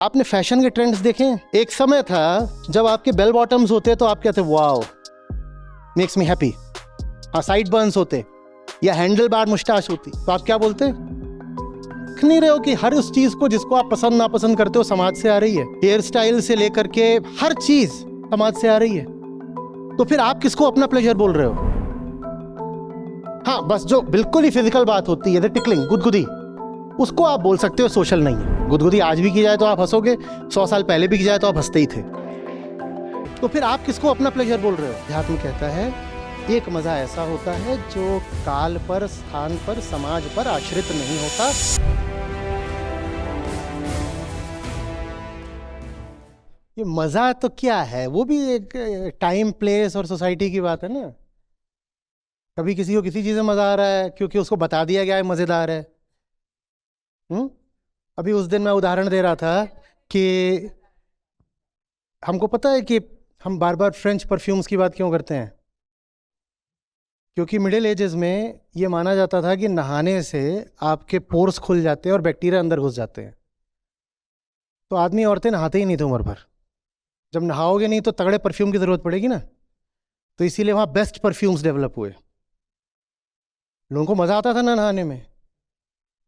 आपने फैशन के ट्रेंड्स देखे? एक समय था जब आपके बेल बॉटम्स होते तो आप कहते वाओ मेक्स मी हैप्पी। हाँ, साइड बर्न्स होते या हैंडल बार मुस्टाश होती तो आप क्या बोलते? देख नहीं रहे हो कि हर उस चीज को जिसको आप पसंद नापसंद करते हो समाज से आ रही है। हेयर स्टाइल से लेकर के हर चीज समाज से आ रही है। तो फिर आप किसको अपना प्लेजर बोल रहे हो? हाँ, बस जो बिल्कुल ही फिजिकल बात होती है, टिकलिंग, गुदगुदी, उसको आप बोल सकते हो सोशल नहीं है। गुदगुदी आज भी की जाए तो आप हंसोगे, 100 साल पहले भी की जाए तो आप हंसते ही थे। तो फिर आप किसको अपना प्लेजर बोल रहे हो? अध्यात्म कहता है एक मजा ऐसा होता है जो काल पर, स्थान पर, समाज पर आश्रित नहीं होता। ये मजा तो क्या है, वो भी एक टाइम, प्लेस और सोसाइटी की बात है ना। कभी किसी को किसी चीज में मजा आ रहा है क्योंकि उसको बता दिया गया है मजेदार है। अभी उस दिन मैं उदाहरण दे रहा था कि हमको पता है कि हम बार बार फ्रेंच परफ्यूम्स की बात क्यों करते हैं? क्योंकि मिडिल एजेस में ये माना जाता था कि नहाने से आपके पोर्स खुल जाते हैं और बैक्टीरिया अंदर घुस जाते हैं। तो आदमी औरतें नहाते ही नहीं थे उम्र भर। जब नहाओगे नहीं तो तगड़े परफ्यूम की जरूरत पड़ेगी ना। तो इसीलिए वहां बेस्ट परफ्यूम्स डेवलप हुए। लोगों को मजा आता था ना नहाने में।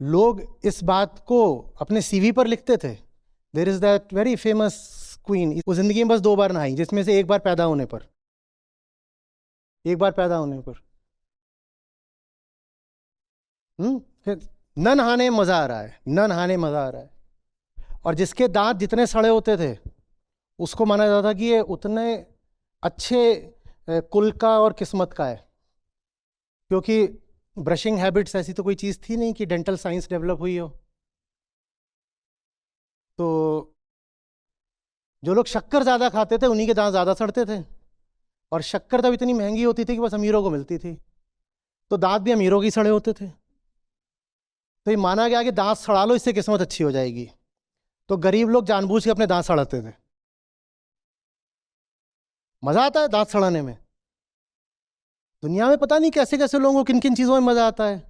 लोग इस बात को अपने सीवी पर लिखते थे। There is that very famous queen, वो जिंदगी में बस 2 बार नहाई, जिसमें से एक बार पैदा होने पर। एक बार पैदा होने पर फिर न नहाने में मजा आ रहा है, न नहाने में मजा आ रहा है। और जिसके दांत जितने सड़े होते थे उसको माना जाता था कि ये उतने अच्छे कुल का और किस्मत का है। क्योंकि ब्रशिंग हैबिट्स ऐसी तो कोई चीज थी नहीं कि डेंटल साइंस डेवलप हुई हो। तो जो लोग शक्कर ज्यादा खाते थे उन्हीं के दांत ज्यादा सड़ते थे। और शक्कर तब इतनी महंगी होती थी कि बस अमीरों को मिलती थी, तो दांत भी अमीरों के सड़े होते थे। तो ये माना गया कि दांत सड़ा लो, इससे किस्मत अच्छी हो जाएगी। तो गरीब लोग जानबूझ के अपने दांत सड़ाते थे। मजा आता है दांत सड़ाने में। दुनिया में पता नहीं कैसे कैसे लोगों को किन किन चीजों में मजा आता है।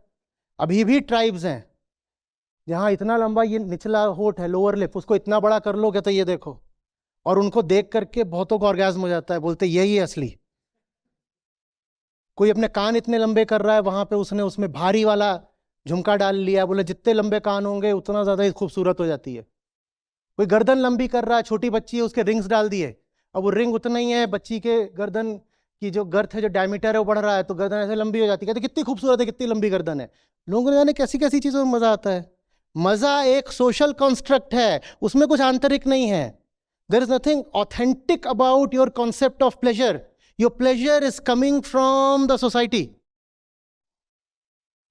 अभी भी ट्राइब्स हैं जहां इतना लंबा ये निचला होठ है, लोअर लिप, उसको इतना बड़ा कर लो कहते ये देखो। और उनको देख करके बहुतों को ऑर्गेज्म हो जाता है, बोलते यही है असली। कोई अपने कान इतने लंबे कर रहा है, वहां पे उसने उसमें भारी वाला झुमका डाल लिया, बोले जितने लंबे कान होंगे उतना ज्यादा ही खूबसूरत हो जाती है। कोई गर्दन लंबी कर रहा है, छोटी बच्ची है उसके रिंग्स डाल दिए, अब वो रिंग उतना ही है, बच्ची के गर्दन की जो गर्थ है, जो डायमीटर है वो बढ़ रहा है, तो गर्दन ऐसे लंबी हो जाती है। कहते कितनी खूबसूरत है, कितनी लंबी गर्दन है। लोगों ने जाने कैसी कैसी चीजों में मजा आता है। मजा एक सोशल कंस्ट्रक्ट है, उसमें कुछ आंतरिक नहीं है। There is nothing authentic about your concept of pleasure. Your pleasure is coming from the society,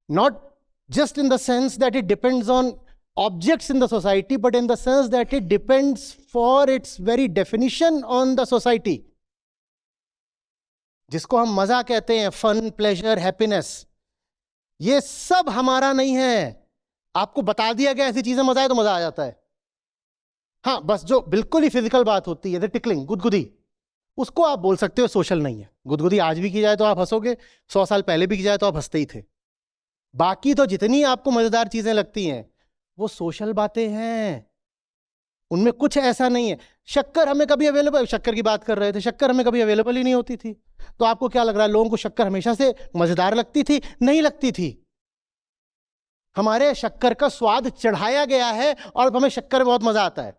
not just in the sense that it depends on objects in the society, but in the sense that it depends for its very definition on the society. जिसको हम मजा कहते हैं, fun, pleasure, happiness, ये सब हमारा नहीं है। आपको बता दिया गया ऐसी चीजें मजा है तो मजा आ जाता है। हाँ, बस जो बिल्कुल ही फिजिकल बात होती है, टिकलिंग, गुदगुदी, उसको आप बोल सकते हो सोशल नहीं है। गुदगुदी आज भी की जाए तो आप हंसोगे, 100 साल पहले भी की जाए तो आप हंसते ही थे। बाकी तो जितनी आपको मजेदार चीजें लगती हैं वो सोशल बातें हैं, उनमें कुछ ऐसा नहीं है। शक्कर हमें कभी अवेलेबल, शक्कर की बात कर रहे थे, शक्कर हमें कभी अवेलेबल ही नहीं होती थी। तो आपको क्या लग रहा है, लोगों को शक्कर हमेशा से मजेदार लगती थी? नहीं लगती थी। हमारे शक्कर का स्वाद चढ़ाया गया है और हमें शक्कर में बहुत मजा आता है।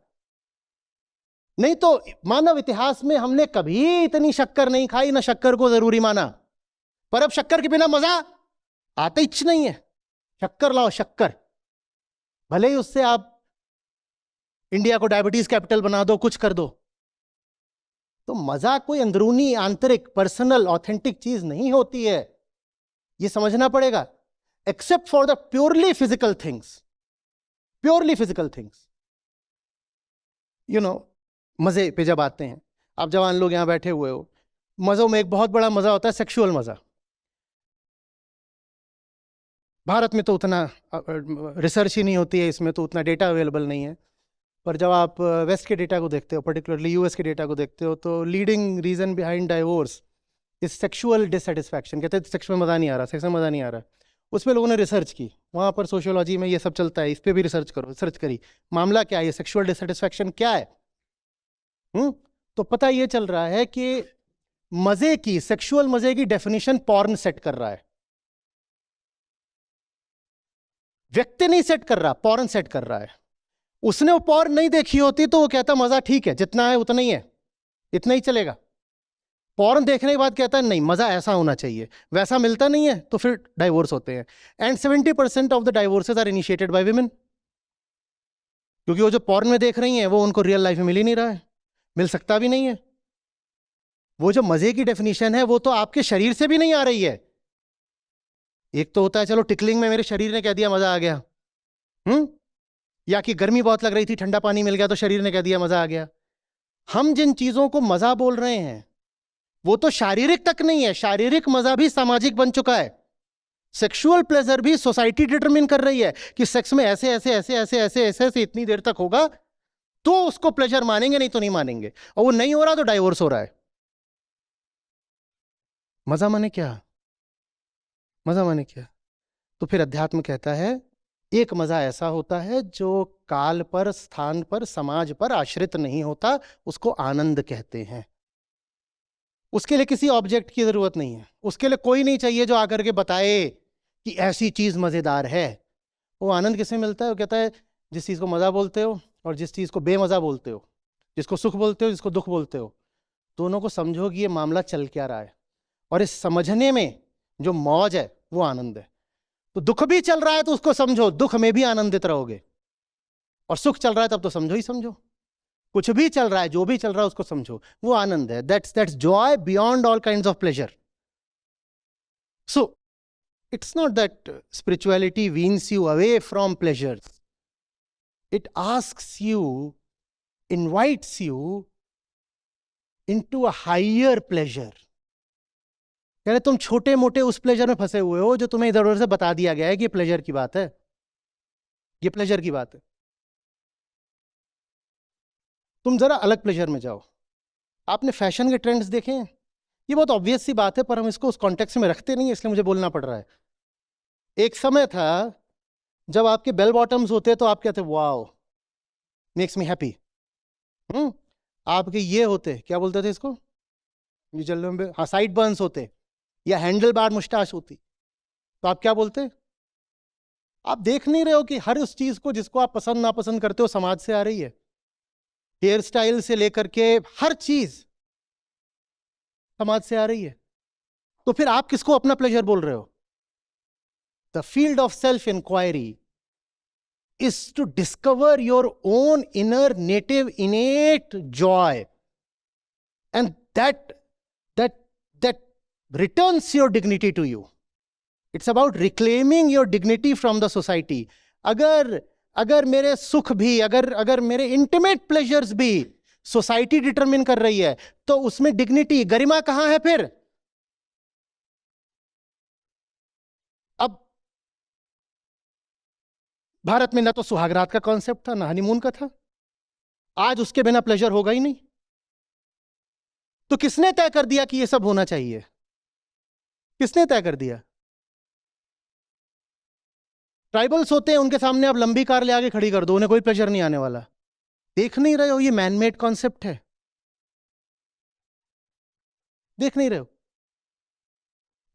नहीं तो मानव इतिहास में हमने कभी इतनी शक्कर नहीं खाई, ना शक्कर को जरूरी माना। पर अब शक्कर के बिना मजा आता ही नहीं है। शक्कर लाओ, शक्कर, भले ही उससे आप इंडिया को डायबिटीज कैपिटल बना दो, कुछ कर दो। तो मजा कोई अंदरूनी, आंतरिक, पर्सनल, ऑथेंटिक चीज नहीं होती है, ये समझना पड़ेगा। Except for the purely physical things, purely physical things, you know. मजे पे जब आते हैं, आप जवान लोग यहां बैठे हुए हो, मजों में एक बहुत बड़ा मजा होता है सेक्सुअल मजा। भारत में तो उतना रिसर्च ही नहीं होती है इसमें, तो उतना डेटा अवेलेबल नहीं है। पर जब आप वेस्ट के डेटा को देखते हो, पर्टिकुलरली यूएस के डेटा को देखते हो, तो leading reason behind divorce is sexual dissatisfaction. कहते हैं सेक्स में मजा नहीं आ रहा, सेक्स में मजा नहीं आ रहा। उस पर लोगों ने रिसर्च की, वहां पर सोशियोलॉजी में ये सब चलता है, इस पे भी रिसर्च करो, रिसर्च करी, मामला क्या है, ये सेक्सुअल डिससेटिस्फैक्शन क्या है। तो पता ये चल रहा है कि मजे की, सेक्सुअल मजे की डेफिनेशन पॉर्न सेट कर रहा है। व्यक्ति नहीं सेट कर रहा, पॉर्न सेट कर रहा है। उसने वो पॉर्न नहीं देखी होती तो वो कहता मजा ठीक है, जितना है उतना ही है, इतना ही चलेगा। पॉर्न देखने के बाद कहता है नहीं, मजा ऐसा होना चाहिए, वैसा मिलता नहीं है तो फिर डाइवोर्स होते हैं। And 70% of the divorces are initiated by women, क्योंकि वो जो पॉर्न में देख रही हैं वो उनको रियल लाइफ में मिल ही नहीं रहा है, मिल सकता भी नहीं है। वो जो मजे की डेफिनेशन है वो तो आपके शरीर से भी नहीं आ रही है। एक तो होता है चलो टिकलिंग में मेरे शरीर ने कह दिया मजा आ गया, या कि गर्मी बहुत लग रही थी, ठंडा पानी मिल गया तो शरीर ने कह दिया मजा आ गया। हम जिन चीजों को मजा बोल रहे हैं वो तो शारीरिक तक नहीं है, शारीरिक मजा भी सामाजिक बन चुका है। सेक्सुअल प्लेजर भी सोसाइटी डिटरमिन कर रही है कि सेक्स में ऐसे ऐसे ऐसे ऐसे ऐसे ऐसे ऐसे इतनी देर तक होगा तो उसको प्लेजर मानेंगे, नहीं तो नहीं मानेंगे। और वो नहीं हो रहा तो डाइवोर्स हो रहा है। मजा माने क्या, मजा माने क्या? तो फिर अध्यात्म कहता है एक मजा ऐसा होता है जो काल पर, स्थान पर, समाज पर आश्रित नहीं होता, उसको आनंद कहते हैं। उसके लिए किसी ऑब्जेक्ट की जरूरत नहीं है, उसके लिए कोई नहीं चाहिए जो आकर के बताए कि ऐसी चीज मजेदार है। वो आनंद किसमें मिलता है? वो कहता है जिस चीज को मजा बोलते हो और जिस चीज को बेमजा बोलते हो, जिसको सुख बोलते हो जिसको दुख बोलते हो, दोनों को समझो कि ये मामला चल क्या रहा है, और इस समझने में जो मौज है वो आनंद है। तो दुख भी चल रहा है तो उसको समझो, दुख में भी आनंदित रहोगे, और सुख चल रहा है तब तो समझो ही समझो। कुछ भी चल रहा है, जो भी चल रहा है उसको समझो, वो आनंद है। That's joy beyond all kinds of pleasure. So it's not that spirituality weans you away from pleasures, it asks you, invites you into a higher pleasure. यानी तुम छोटे मोटे उस प्लेजर में फंसे हुए हो जो तुम्हें इधर उधर से बता दिया गया है कि ये प्लेजर की बात है, ये प्लेजर की बात है। तुम जरा अलग प्लेजर में जाओ। आपने फैशन के ट्रेंड्स देखे हैं? ये बहुत ऑब्वियस सी बात है पर हम इसको उस कॉन्टेक्स्ट में रखते नहीं है, इसलिए मुझे बोलना पड़ रहा है। एक समय था जब आपके बेल बॉटम्स होते तो आप कहते वाओ मेक्स मी हैप्पी। आपके ये होते, क्या बोलते थे इसको, ये जल लंबे, हाँ, साइड बर्न्स होते, या हैंडल बार मुस्टाश होती, तो आप क्या बोलते? आप देख नहीं रहे हो कि हर उस चीज को जिसको आप पसंद नापसंद करते हो समाज से आ रही है। हेयर स्टाइल से लेकर के हर चीज समाज से आ रही है। तो फिर आप किसको अपना प्लेजर बोल रहे हो? The field of self inquiry is to discover your own inner native innate joy, and that returns your dignity to you. It's about reclaiming your dignity from the society. अगर मेरे सुख भी, अगर मेरे इंटीमेट प्लेजर्स भी society determine कर रही है तो उसमें डिग्निटी, गरिमा कहां है फिर? अब भारत में ना तो सुहागरात का कॉन्सेप्ट था ना हनीमून का था, आज उसके बिना प्लेजर होगा ही नहीं। तो किसने तय कर दिया कि ये सब होना चाहिए? किसने तय कर दिया? ट्राइबल्स होते हैं, उनके सामने आप लंबी कार ले आके खड़ी कर दो, उन्हें कोई प्लेजर नहीं आने वाला। देख नहीं रहे हो ये मैनमेड कॉन्सेप्ट है? देख नहीं रहे हो?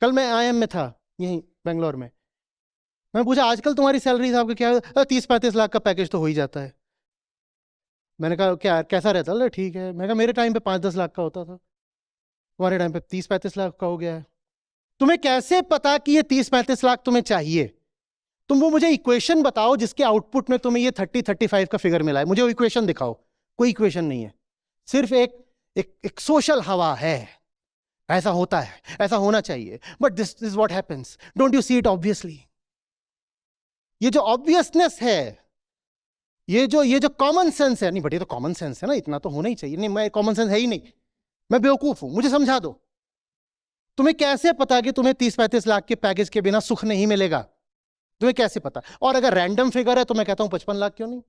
कल मैं IIM में था यहीं बेंगलोर में, मैं पूछा आजकल तुम्हारी सैलरी साहब क्या है? 30-35 लाख का पैकेज तो हो ही जाता है। मैंने कहा क्या, कैसा रहता है? ठीक है। मैं कहा मेरे टाइम पे 5-10 लाख का होता था, तुम्हारे टाइम पे 30-35 लाख का हो गया है। तुम्हें कैसे पता कि ये 30-35 लाख तुम्हें चाहिए? तुम वो मुझे इक्वेशन बताओ जिसके आउटपुट में तुम्हें ये 30-35 का फिगर मिला है। मुझे वो इक्वेशन दिखाओ। कोई इक्वेशन नहीं है, सिर्फ एक सोशल हवा है, ऐसा होता है, ऐसा होना चाहिए, but this is what happens, don't you see it obviously? ये जो ऑब्वियसनेस है, ये जो कॉमन सेंस है, नहीं बट ये तो कॉमन सेंस है ना, इतना तो होना ही चाहिए। नहीं, मैं कॉमन सेंस है ही नहीं, मैं बेवकूफ हूं, मुझे समझा दो। तुम्हें कैसे पता कि तुम्हें 30-35 लाख के पैकेज के बिना सुख नहीं मिलेगा? तुम्हें कैसे पता? और अगर रैंडम फिगर है तो मैं कहता हूं 55 लाख क्यों नहीं?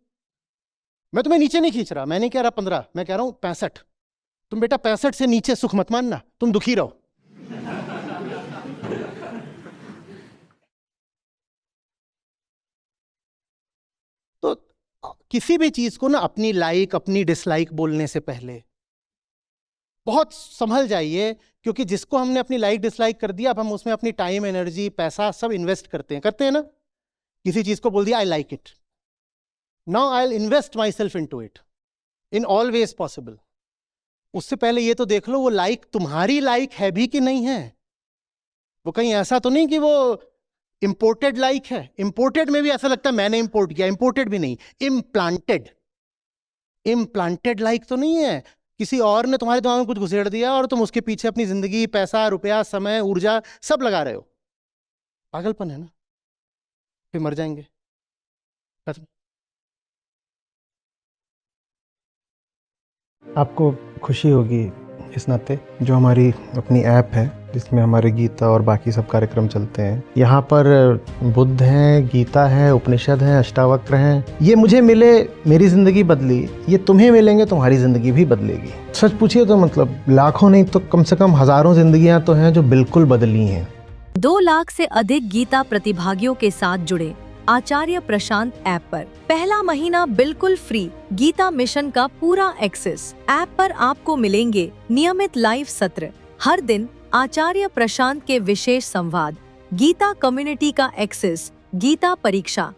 मैं तुम्हें नीचे नहीं खींच रहा, मैं नहीं कह रहा 15, मैं कह रहा हूं 65। तुम बेटा 65 से नीचे सुख मत मानना, तुम दुखी रहो। किसी भी चीज को ना अपनी लाइक अपनी डिसलाइक बोलने से पहले बहुत संभल जाइए, क्योंकि जिसको हमने अपनी लाइक डिसलाइक कर दिया, अब हम उसमें अपनी टाइम, एनर्जी, पैसा सब इन्वेस्ट करते हैं ना। किसी चीज को बोल दिया I like it, now I will invest myself into it in all ways possible. उससे पहले ये तो देख लो वो लाइक तुम्हारी लाइक है भी कि नहीं है। वो कहीं ऐसा तो नहीं कि वो इंपोर्टेड लाइक है। इंपोर्टेड में भी ऐसा लगता है मैंने इंपोर्ट किया, इंपोर्टेड भी नहीं, इम्प्लांटेड। इम्प्लांटेड लाइक तो नहीं है, किसी और ने तुम्हारे दिमाग में कुछ घुसेड़ दिया और तुम उसके पीछे अपनी जिंदगी, पैसा, रुपया, समय, ऊर्जा सब लगा रहे हो। पागलपन है ना, फिर मर जाएंगे। खत्म। आपको खुशी होगी इस नाते जो हमारी अपनी ऐप है जिसमें हमारे गीता और बाकी सब कार्यक्रम चलते हैं, यहाँ पर बुद्ध हैं, गीता है, उपनिषद हैं, अष्टावक्र हैं। ये मुझे मिले, मेरी ज़िंदगी बदली, ये तुम्हें मिलेंगे, तुम्हारी ज़िंदगी भी बदलेगी। सच पूछिए तो मतलब लाखों नहीं तो कम से कम हज़ारों ज़िंदगियाँ तो हैं जो बिल्कुल बदली हैं। 2 लाख से अधिक गीता प्रतिभागियों के साथ जुड़े आचार्य प्रशांत ऐप पर पहला महीना बिल्कुल फ्री गीता मिशन का पूरा एक्सेस। ऐप पर आपको मिलेंगे नियमित लाइव सत्र, हर दिन आचार्य प्रशांत के विशेष संवाद, गीता कम्युनिटी का एक्सेस, गीता परीक्षा,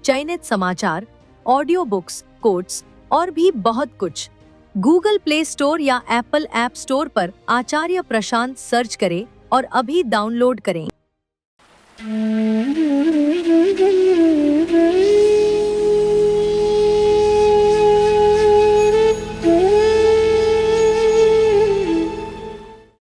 चयनित समाचार, ऑडियो बुक्स, कोट्स और भी बहुत कुछ। गूगल प्ले स्टोर या एप्पल ऐप स्टोर पर आचार्य प्रशांत सर्च करें और अभी डाउनलोड करें।